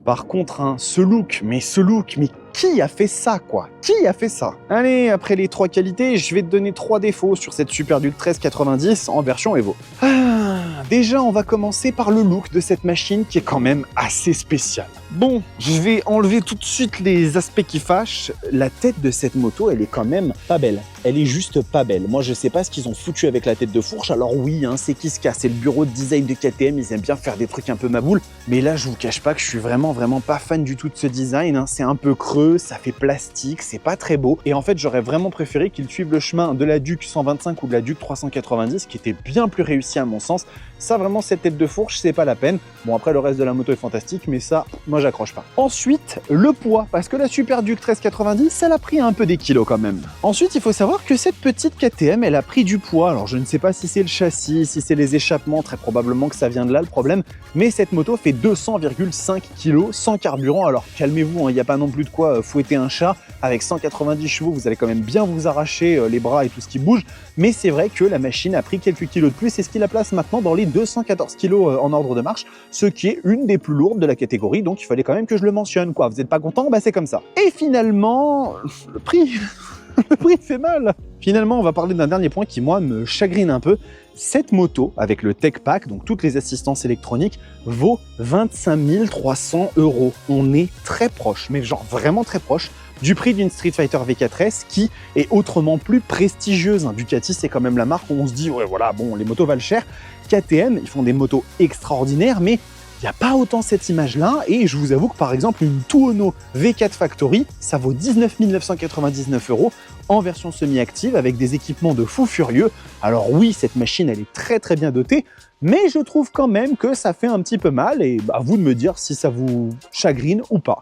Par contre, hein, ce look, mais qui a fait ça, quoi? Qui a fait ça? Allez, après les 3 qualités, je vais te donner 3 défauts sur cette Superduke 1390 en version Evo. Déjà, on va commencer par le look de cette machine qui est quand même assez spécial. Bon, je vais enlever tout de suite les aspects qui fâchent. La tête de cette moto, elle est quand même pas belle. Elle est juste pas belle. Moi, je sais pas ce qu'ils ont foutu avec la tête de fourche. Alors oui, hein, c'est Kiska, c'est le bureau de design de KTM. Ils aiment bien faire des trucs un peu maboules. Mais là, je vous cache pas que je suis vraiment pas fan du tout de ce design. Hein. C'est un peu creux, ça fait plastique, c'est pas très beau. Et en fait, j'aurais vraiment préféré qu'ils suivent le chemin de la Duke 125 ou de la Duke 390, qui était bien plus réussi à mon sens. Ça, vraiment, cette tête de fourche, c'est pas la peine. Bon, après, le reste de la moto est fantastique, mais ça, moi, j'accroche pas. Ensuite, le poids, parce que la Superduke 1390, elle a pris un peu des kilos quand même. Ensuite, il faut savoir que cette petite KTM, elle a pris du poids. Alors, je ne sais pas si c'est le châssis, si c'est les échappements, très probablement que ça vient de là le problème, mais cette moto fait 200,5 kg sans carburant. Alors, calmez-vous, il n'y a pas non plus de quoi fouetter un chat. Avec 190 chevaux, vous allez quand même bien vous arracher les bras et tout ce qui bouge, mais c'est vrai que la machine a pris quelques kilos de plus et ce qui la place maintenant dans les 214 kg en ordre de marche, ce qui est une des plus lourdes de la catégorie, donc il fallait quand même que je le mentionne, quoi. Vous n'êtes pas content? Bah c'est comme ça. Et finalement, le prix, le prix fait mal. Finalement, on va parler d'un dernier point qui, moi, me chagrine un peu. Cette moto, avec le Tech Pack, donc toutes les assistances électroniques, vaut 25 300 €. On est très proche, mais genre vraiment très proche, du prix d'une Street Fighter V4S qui est autrement plus prestigieuse. Ducati, c'est quand même la marque où on se dit, ouais voilà, bon, les motos valent cher. KTM, ils font des motos extraordinaires, mais il n'y a pas autant cette image-là, et je vous avoue que par exemple, une Tuono V4 Factory, ça vaut 19 999 € en version semi-active avec des équipements de fou furieux. Alors oui, cette machine, elle est très bien dotée, mais je trouve quand même que ça fait un petit peu mal, et à vous de me dire si ça vous chagrine ou pas.